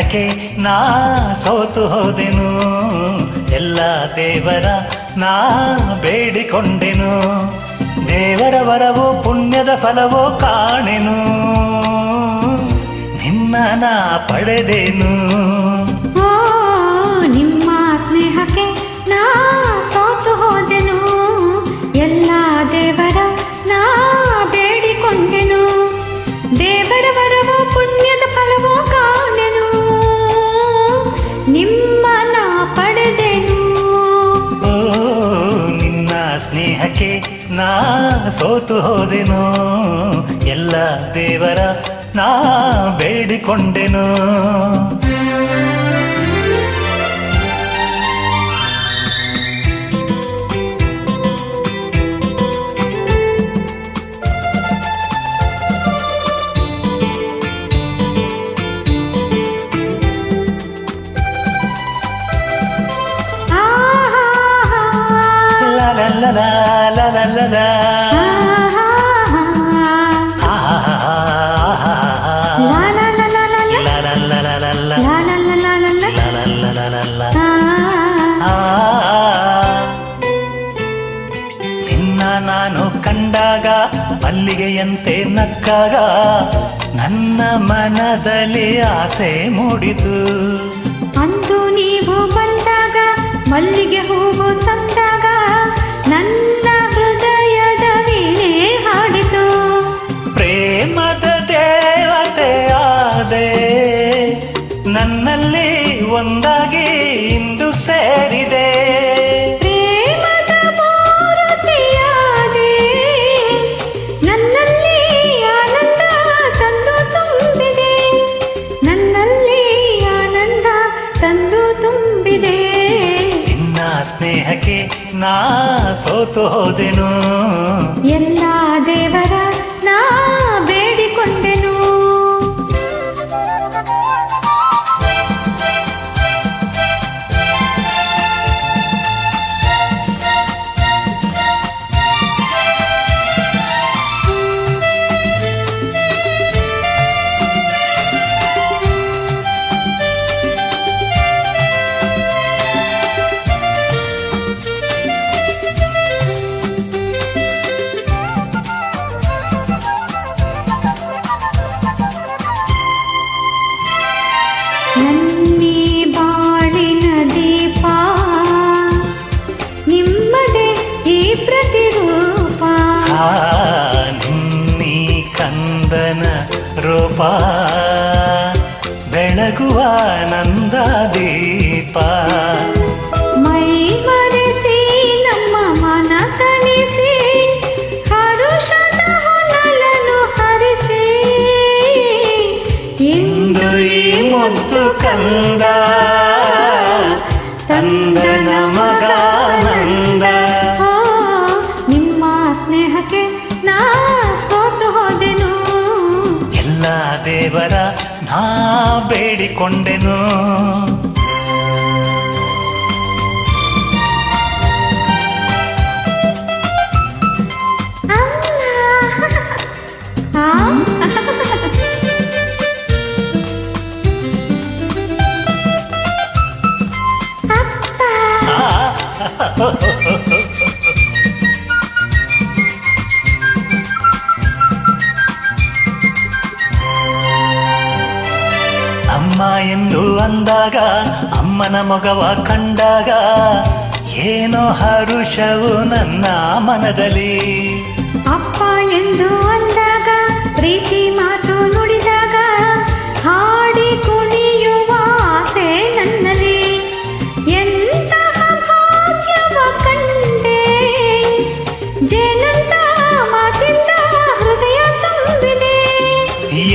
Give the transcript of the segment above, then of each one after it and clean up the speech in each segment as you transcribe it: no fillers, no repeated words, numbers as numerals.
ಸ್ನೇಹಕ್ಕೆ ನಾ ಸೋತು ಹೋದೆನು. ಎಲ್ಲ ದೇವರ ನಾ ಬೇಡಿಕೊಂಡೆನು. ದೇವರ ವರವೋ ಪುಣ್ಯದ ಫಲವೋ ಕಾಣೆನು. ನಿನ್ನ ನಾ ಪಡೆದೆನು. ಓ ನಿಮ್ಮ ಸ್ನೇಹಕ್ಕೆ ನಾ ಸೋತು ಹೋದೆನು. ಎಲ್ಲ ದೇವರ ನಾ ಬೇಡಿಕೊಂಡೆನು. ದೇವರ ವರವೋ ಪುಣ್ಯದ ಫಲವೋ ಕಾಣೆನು. ನಿಮ್ಮ ನಾ ಪಡೆದೆನು. ಓ ನಿನ್ನ ಸ್ನೇಹಕ್ಕೆ ನಾ ಸೋತು ಹೋದೆನು. ಎಲ್ಲ ದೇವರ ನಾ ಬೇಡಿಕೊಂಡೆನು. La la la la la la la. ನಿನ್ನ ನಾನು ಕಂಡಾಗ ಮಲ್ಲಿಗೆಯಂತೆ ನಕ್ಕಾಗ ನನ್ನ ಮನದಲ್ಲಿ ಆಸೆ ಮೂಡಿತು. ಅಂದು ನೀವು ಬಂದಾಗ ಮಲ್ಲಿಗೆ ಹೂವು ತಂದಾಗ ನನ್ನ ಹೃದಯದ ವೀಣೆ ಹಾಡಿತು. ಪ್ರೇಮದ ದೇವತೆ ಆದೆ ನನ್ನಲ್ಲಿ ಒಂದಾಗಿ ಇಂದು ಸೇರಿದೆ. ಪ್ರೇಮದ ಮೂರ್ತಿಯಾದೆ ನನ್ನಲ್ಲಿ ಆನಂದ ತಂದು ತುಂಬಿದೆ. ನನ್ನಲ್ಲಿ ಆನಂದ ತಂದು ತುಂಬಿದೆ. ನಿನ್ನ ಸ್ನೇಹಕ್ಕೆ ನಾ ಸೋತು ಹೋದೆನು. ಎಲ್ಲ ದೇವರ ನಾ ಬೇಡಿಕೊಂಡೆನು. ನನ್ನಿ ಬಾಳಿನ ದೀಪ ನಿಮ್ಮದೇ ಈ ಪ್ರತಿರೂಪ. ನಿನ್ನಿ ಕಂದನ ರೂಪ ಬೆಳಗುವ ನಂದ ದೀಪ. ಮೈ ಮರೆಸಿ ನಮ್ಮ ಮನ ತಣಿಸಿ ಹರುಷದ ಹೊನಲನ್ನು ಹರಿಸಿ ಇಂದು ಈ ಮುದ್ದು ಕಂದ ತಂದ ನಮಗಾನಂದ. ಓ ನಿಮ್ಮ ಸ್ನೇಹಕ್ಕೆ ನಾ ಸೋತು ಹೋದೆನು. ಎಲ್ಲ ದೇವರ ನಾ ಬೇಡಿಕೊಂಡೆನು. ಅಮ್ಮ ಎಂದು ಅಂದಾಗ ಅಮ್ಮನ ಮೊಗವ ಕಂಡಾಗ ಏನೋ ಹರುಷವು ನನ್ನ ಮನದಲ್ಲಿ. ಅಪ್ಪ ಎಂದು ಅಂದಾಗ ಪ್ರೀತಿ ಮಾತು ನುಡಿದಾಗ ಹಾಡಿ ಕುಣಿಯುವ ಆಸೆ ನನ್ನಲ್ಲಿ. ಎಂತಹ ಭಾಗ್ಯವ ಕಂಡೆ ಜೇನಂತ ಮಾತಿಂದ ಹೃದಯ ತುಂಬಿದೆ.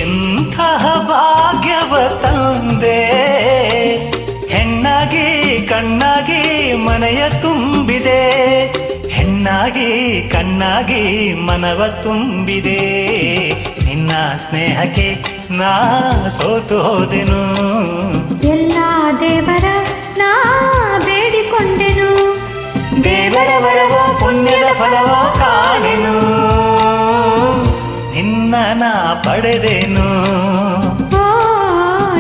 ಎಂತಹ ಭಾಗ್ಯವ ತಂದೆ ಹೆಣ್ಣಾಗಿ ಕಣ್ಣಾಗಿ ಮನೆಯ ತುಂಬಿದೆ. ಹೆಣ್ಣಾಗಿ ಕಣ್ಣಾಗಿ ಮನವ ತುಂಬಿದೆ. ನಿನ್ನ ಸ್ನೇಹಕ್ಕೆ ನಾ ಸೋತು ಹೋದೆನು. ಎಲ್ಲ ದೇವರ ನಾ ಬೇಡಿಕೊಂಡೆನು. ದೇವರ ವರವೋ ಪುಣ್ಯದ ಫಲವೋ ಕಾಣೆನು. ನಿನ್ನ ನಾ ಪಡೆದೆನು. ಓ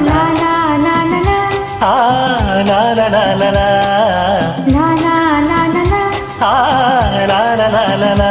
ಲಾ ಲಾ ಲಾ ಆ ಲಾ ಲಾ ಲಾ ಲಾ ಲಾ ಲಾ ಲಾ ಲಾ ಲಾ ಲಾ ಆ ಲಾ ಲಾ ಲಾ ಲಾ ಲಾ